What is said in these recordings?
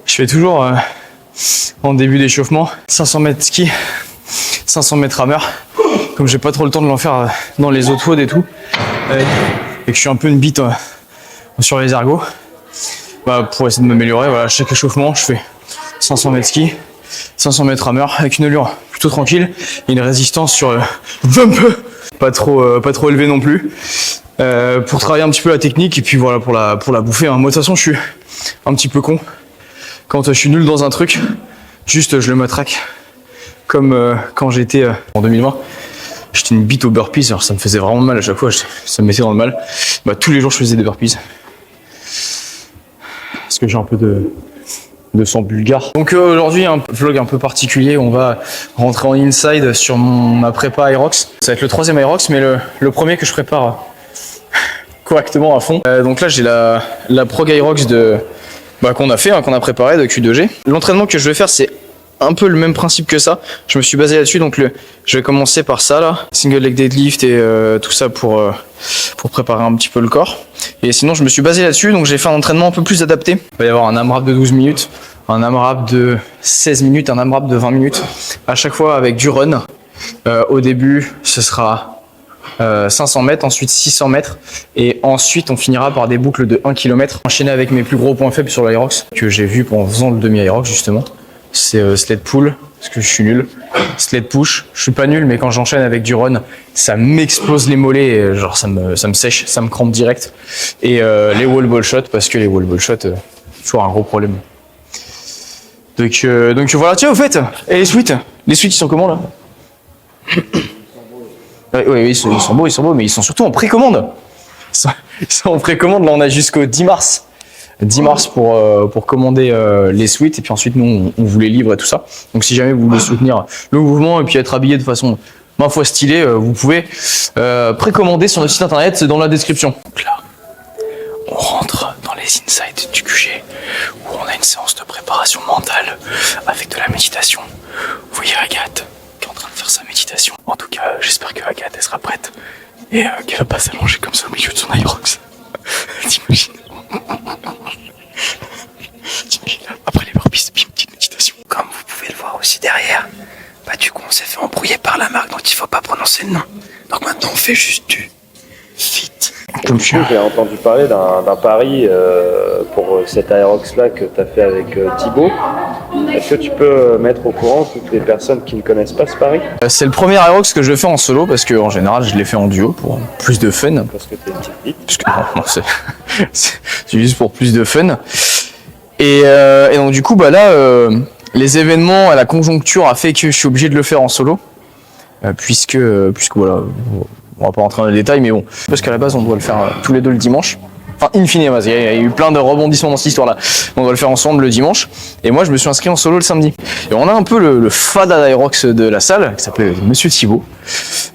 Je fais toujours en début d'échauffement 500 mètres ski, 500 mètres rameur. Comme j'ai pas trop le temps de l'en faire dans les autres WOD et tout, et que je suis un peu une bite sur les ergots, bah, pour essayer de m'améliorer, voilà, chaque échauffement, je fais 500 mètres ski, 500 mètres rameur avec une allure plutôt tranquille et une résistance sur le bump pas trop élevée non plus, pour travailler un petit peu la technique et puis voilà pour la bouffer. Hein. Moi de toute façon je suis un petit peu con quand je suis nul dans un truc, juste je le matraque comme quand j'étais en 2020. J'étais une bite aux burpees, alors ça me faisait vraiment mal à chaque fois, ça me mettait dans le mal. Bah, tous les jours je faisais des burpees. Parce que j'ai un peu de sang bulgare. Donc aujourd'hui un vlog un peu particulier, on va rentrer en inside sur ma prépa Aerox. Ça va être le 3e Aerox, mais le premier que je prépare correctement à fond. Donc là j'ai la prog Aerox qu'on a fait, qu'on a préparé de Q2G. L'entraînement que je vais faire c'est un peu le même principe que ça. Je me suis basé là-dessus, donc je vais commencer par ça là, single leg deadlift et tout ça pour préparer un petit peu le corps. Et sinon je me suis basé là-dessus, donc j'ai fait un entraînement un peu plus adapté. Il va y avoir un AMRAP de 12 minutes, un AMRAP de 16 minutes, un AMRAP de 20 minutes, à chaque fois avec du run. Au début ce sera 500 mètres, ensuite 600 mètres et ensuite on finira par des boucles de 1 km enchaîné avec mes plus gros points faibles sur l'Aerox que j'ai vu en faisant le demi-Aerox justement. C'est sled pull, parce que je suis nul. Sled push, je suis pas nul, mais quand j'enchaîne avec du run, ça m'explose les mollets, et genre ça me sèche, ça me crampe direct. Et les wall ball shots, parce que les wall ball shots, toujours un gros problème. Donc voilà, tiens, au fait, et les suites ils sont comment là? Oui, ils sont beaux, mais ils sont surtout en précommande. Ils sont en précommande, là on a jusqu'au 10 mars. 10 mars pour commander les suites et puis ensuite nous on vous les livre et tout ça. Donc si jamais vous voulez soutenir le mouvement et puis être habillé de façon ma foi stylée, vous pouvez précommander sur notre site internet, c'est dans la description. Donc là, on rentre dans les insides du QG où on a une séance de préparation mentale avec de la méditation. Vous voyez Agathe qui est en train de faire sa méditation. En tout cas, j'espère que Agathe elle sera prête et qu'elle va pas s'allonger comme ça au milieu de son Aerox. T'imagines? Après les burpees, puis une petite méditation. Comme vous pouvez le voir aussi derrière, bah du coup on s'est fait embrouiller par la marque, donc il faut pas prononcer le nom. Donc maintenant on fait juste du fit. Comme j'ai entendu parler d'un pari pour cet Aerox là que tu as fait avec Thibaut. Est-ce que tu peux mettre au courant toutes les personnes qui ne connaissent pas ce pari? C'est le premier Aerox que je fais en solo parce que en général je l'ai fait en duo pour plus de fun. Parce que t'es une petite bite. Parce que non, c'est juste pour plus de fun. Et donc du coup bah là les événements à la conjoncture a fait que je suis obligé de le faire en solo puisque voilà, on va pas rentrer dans les détails mais bon, parce qu'à la base on doit le faire tous les deux le dimanche. Enfin, in fine, il y a eu plein de rebondissements dans cette histoire-là. On doit le faire ensemble le dimanche. Et moi, je me suis inscrit en solo le samedi. Et on a un peu le fada d'Aerox de la salle, qui s'appelle Monsieur Thibaut.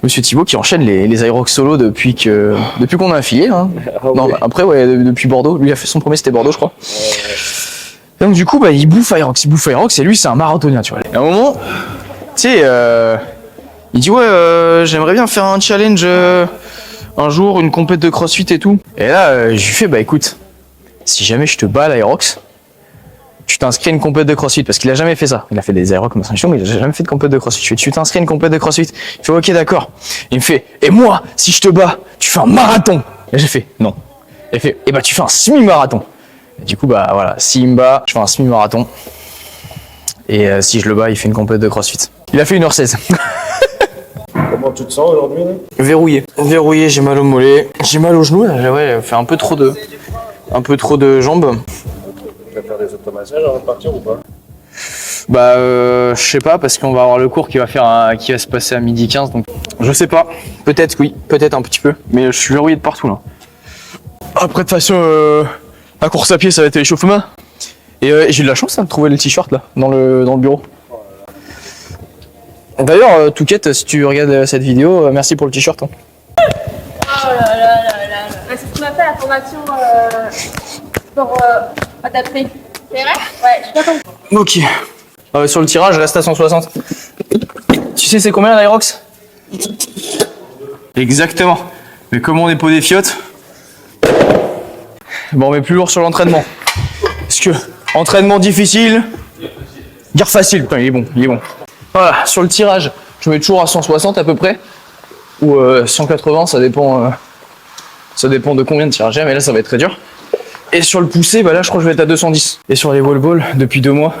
Monsieur Thibaut qui enchaîne les Aerox solo depuis qu'on a affilié. Hein. Ah, non, oui. bah, après, ouais, depuis Bordeaux. Lui a fait son premier, c'était Bordeaux, je crois. Et donc, du coup, bah, il bouffe Aerox. Et lui, c'est un marathonien, tu vois. Et à un moment, tu sais, il dit, ouais, j'aimerais bien faire un challenge... un jour, une compète de crossfit et tout. Et là, je lui fais, bah écoute, si jamais je te bats à l'Aerox, tu t'inscris à une compète de crossfit, parce qu'il a jamais fait ça. Il a fait des Aerox comme instruction, mais il a jamais fait de compète de crossfit. Je fais, tu t'inscris à une compète de crossfit. Il fait, ok, d'accord. Il me fait, et moi, si je te bats, tu fais un marathon. Et j'ai fait, non. Il fait, et bah tu fais un semi-marathon. Et du coup, bah voilà, s'il me bat, je fais un semi-marathon. Et si je le bats, il fait une compète de crossfit. Il a fait 1h16. Comment tu te sens aujourd'hui? Verrouillé, j'ai mal au mollet, j'ai mal au genou, là, ouais, fait un peu trop de jambes. Tu vas faire des automassages avant de partir ou pas? Bah je sais pas parce qu'on va avoir le cours qui va se passer à 12h15 donc je sais pas, peut-être oui, peut-être un petit peu, mais je suis verrouillé de partout là. Après de toute façon la course à pied ça va être l'échauffement et j'ai eu de la chance de trouver le t-shirt là dans le bureau. D'ailleurs, Touquette, si tu regardes cette vidéo, merci pour le t-shirt. Hein. Oh là là là là. C'est ce qu'on a fait à la formation pour adapter. C'est vrai? Ouais, je suis pas contente. Ok. Sur le tirage, je reste à 160. tu sais c'est combien l'Aerox? Exactement. Mais comment on dépose des fiottes? Bon, on met plus lourd sur l'entraînement. Parce que entraînement difficile, guerre facile. Putain, il est bon, il est bon. Voilà, sur le tirage, je mets toujours à 160 à peu près. Ou 180, ça dépend de combien de tirages j'ai, mais là ça va être très dur. Et sur le poussé, bah là je crois que je vais être à 210. Et sur les wall balls, depuis 2 mois,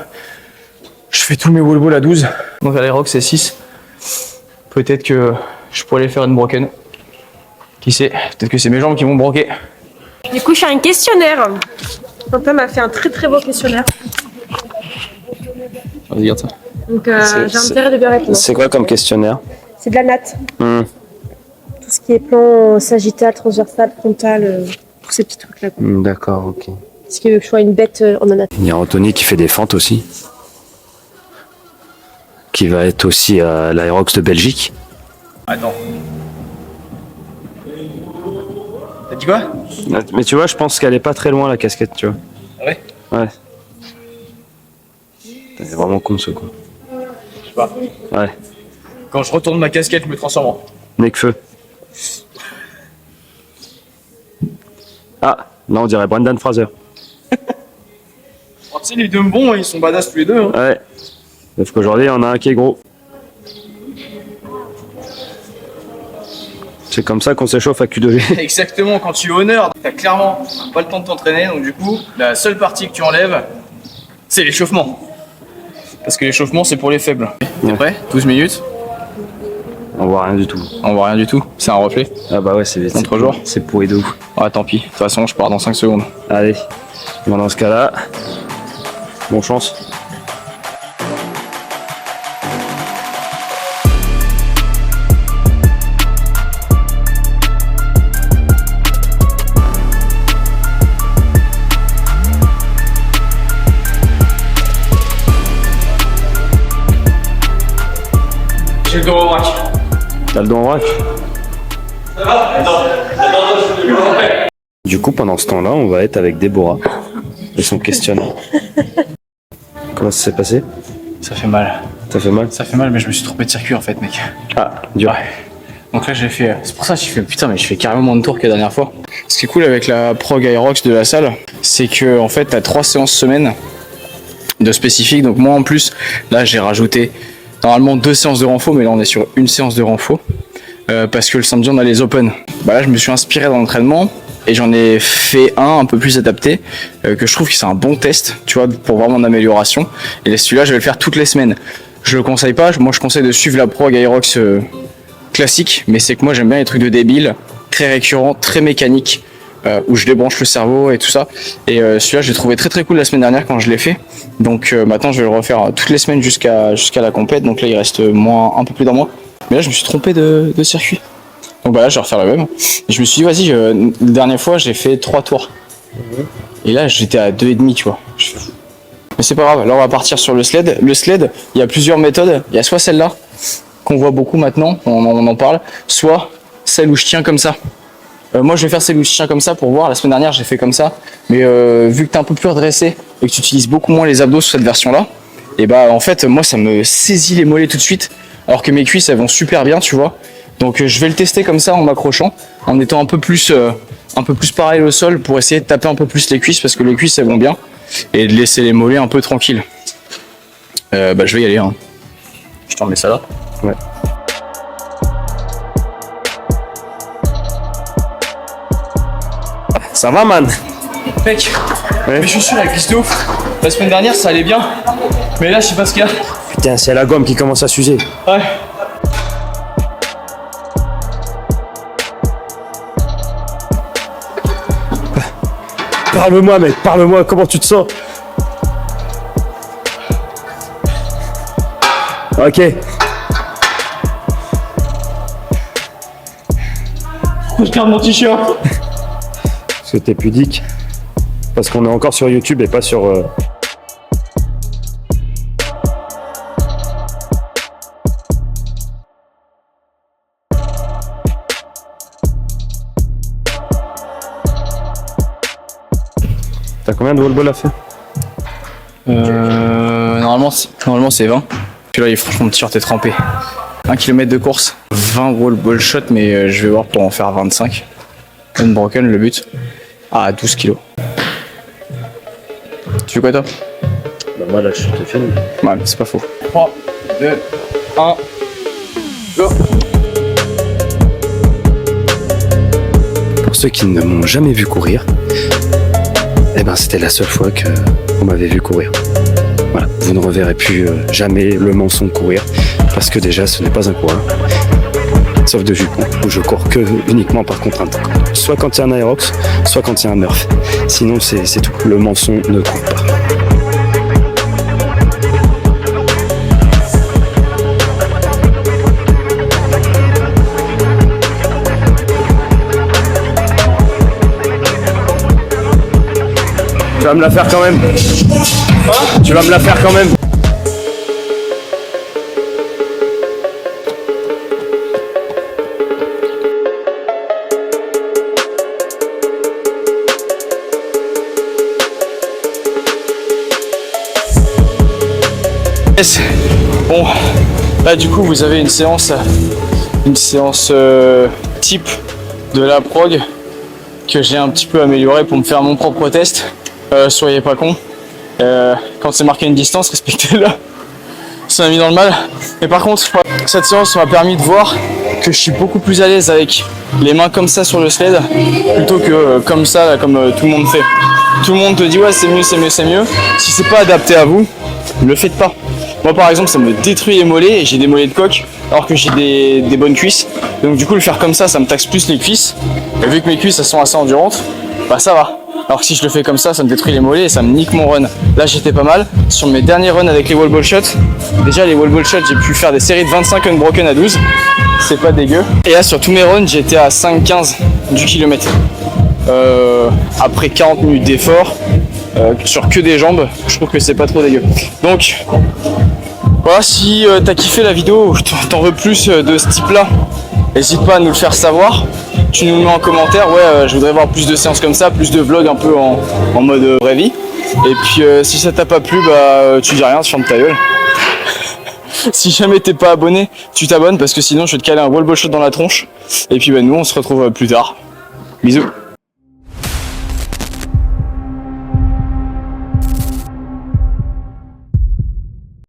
je fais tous mes wall balls à 12. Donc à l'Aerox c'est 6. Peut-être que je pourrais aller faire une broken. Qui sait, peut-être que c'est mes jambes qui vont broquer. Du coup, je fais un questionnaire. Quentin m'a fait un très très beau questionnaire. Vas-y, regarde ça. Donc j'ai intérêt de bien répondre. C'est quoi comme questionnaire? C'est de la natte. Tout ce qui est plan sagittal, transversal, frontal, tous ces petits trucs là. D'accord, ok. Ce qui veut que je sois une bête en natte. Il y a Anthony qui fait des fentes aussi. Qui va être aussi à l'Aerox de Belgique. Attends. T'as dit quoi? Mais tu vois, je pense qu'elle est pas très loin la casquette, tu vois. Ouais. Ouais. C'est vraiment con ce quoi. Je sais pas. Ouais. Quand je retourne ma casquette, je me transforme en. Necfeu. Ah, là on dirait Brendan Fraser. Oh, tu sais, les deux bons, ils sont badass tous les deux. Hein. Ouais. Sauf qu'aujourd'hui, il y en a un qui est gros. C'est comme ça qu'on s'échauffe à Q2G. Exactement, quand tu es honneur, t'as clairement pas le temps de t'entraîner, donc du coup, la seule partie que tu enlèves, c'est l'échauffement. Parce que l'échauffement, c'est pour les faibles. T'es prêt? 12 minutes. On voit rien du tout. On voit rien du tout, c'est un reflet. Ah bah ouais, c'est Contre-jour. C'est pourri de ouf. Ah, tant pis, de toute façon, je pars dans 5 secondes. Allez, bon, dans ce cas-là, bonne chance. J'ai le dos au vrac. T'as le dos en vrac? Du coup, pendant ce temps-là, on va être avec Déborah et son questionnaire. Comment ça s'est passé? Ça fait mal. Ça fait mal? Ça fait mal, mais je me suis trompé de circuit en fait, mec. Ah, dur. Ouais. Donc là, j'ai fait. C'est pour ça que j'ai fait putain, mais je fais carrément moins de tours que la dernière fois. Ce qui est cool avec la prog Aerox de la salle, c'est que en fait, t'as 3 séances semaine de spécifique. Donc moi, en plus, là, j'ai rajouté normalement 2 séances de renfo, mais là, on est sur une séance de renfo. Parce que le samedi on a les open. Bah là je me suis inspiré dans l'entraînement et j'en ai fait un peu plus adapté que je trouve que c'est un bon test, tu vois, pour vraiment une amélioration. Et celui-là je vais le faire toutes les semaines. Je le conseille pas, moi je conseille de suivre la prog Aerox classique, mais c'est que moi j'aime bien les trucs de débile, très récurrents, très mécaniques, où je débranche le cerveau et tout ça. Et celui-là je l'ai trouvé très très cool la semaine dernière quand je l'ai fait. Donc maintenant je vais le refaire toutes les semaines jusqu'à la compète. Donc là il reste un peu plus d'un mois. Mais là, je me suis trompé de circuit. Donc bah là, je vais refaire le même. Et je me suis dit, vas-y, la dernière fois, j'ai fait 3 tours. Et là, j'étais à 2,5, tu vois. Mais c'est pas grave, là, on va partir sur le sled. Le sled, il y a plusieurs méthodes. Il y a soit celle-là, qu'on voit beaucoup maintenant, on en parle, soit celle où je tiens comme ça. Moi, je vais faire celle où je tiens comme ça pour voir. La semaine dernière, j'ai fait comme ça. Mais vu que t'es un peu plus redressé et que tu utilises beaucoup moins les abdos sur cette version-là, et bah, en fait, moi, ça me saisit les mollets tout de suite. Alors que mes cuisses elles vont super bien, tu vois. Donc je vais le tester comme ça en m'accrochant, en étant un peu plus pareil au sol pour essayer de taper un peu plus les cuisses parce que les cuisses elles vont bien et de laisser les mollets un peu tranquilles. Bah je vais y aller. Hein. Je t'en mets ça là. Ouais. Ça va, man? Mec, ouais. mes chaussures elles glissent de ouf. La semaine dernière ça allait bien, mais là je sais pas ce qu'il y a. Putain, c'est la gomme qui commence à s'user. Ouais. Parle-moi, mec, parle-moi, comment tu te sens? Ok. Je garde mon t-shirt. Parce que t'es pudique. Parce qu'on est encore sur YouTube et pas sur... T'as combien de wall ball à faire? Normalement c'est 20. Puis là, franchement, mon t-shirt est trempé. 1 km de course, 20 wall ball shot, mais je vais voir pour en faire 25. Unbroken le but, à 12 kg. Tu veux quoi toi? Bah moi là je te filme. Ouais, c'est pas faux. 3, 2, 1, go! Pour ceux qui ne m'ont jamais vu courir, eh ben c'était la seule fois que vous m'avez vu courir. Voilà, vous ne reverrez plus jamais le Manson courir, parce que déjà ce n'est pas un coureur, sauf de jupons, où je cours que uniquement par contrainte. Soit quand il y a un Aerox, soit quand il y a un Murph. Sinon c'est tout, le Manson ne court pas. Tu vas me la faire quand même. Tu vas me la faire quand même. Yes. Bon, là du coup vous avez une séance type de la prog que j'ai un petit peu amélioré pour me faire mon propre test. Soyez pas cons. Quand c'est marqué une distance, respectez-la. Ça m'a mis dans le mal. Mais par contre, cette séance m'a permis de voir que je suis beaucoup plus à l'aise avec les mains comme ça sur le sled plutôt que comme ça, là, comme tout le monde fait. Tout le monde te dit ouais c'est mieux, c'est mieux, c'est mieux. Si c'est pas adapté à vous, ne le faites pas. Moi par exemple ça me détruit les mollets et j'ai des mollets de coq alors que j'ai des bonnes cuisses. Donc du coup le faire comme ça me taxe plus les cuisses. Et vu que mes cuisses elles sont assez endurantes, bah ça va. Alors que si je le fais comme ça me détruit les mollets et ça me nique mon run. Là j'étais pas mal. Sur mes derniers runs avec les wall ball shots, déjà les wall ball shots j'ai pu faire des séries de 25 unbroken à 12. C'est pas dégueu. Et là sur tous mes runs j'étais à 5-15 du kilomètre. Après 40 minutes d'effort, sur que des jambes, je trouve que c'est pas trop dégueu. Donc voilà, si t'as kiffé la vidéo, t'en veux plus de ce type là, n'hésite pas à nous le faire savoir. Tu nous le mets en commentaire, ouais je voudrais voir plus de séances comme ça, plus de vlogs un peu en mode vraie vie. Et puis si ça t'a pas plu, bah tu dis rien, tu fermes ta gueule. Si jamais t'es pas abonné, tu t'abonnes parce que sinon je vais te caler un wall ball shot dans la tronche. Et puis bah nous on se retrouve plus tard. Bisous.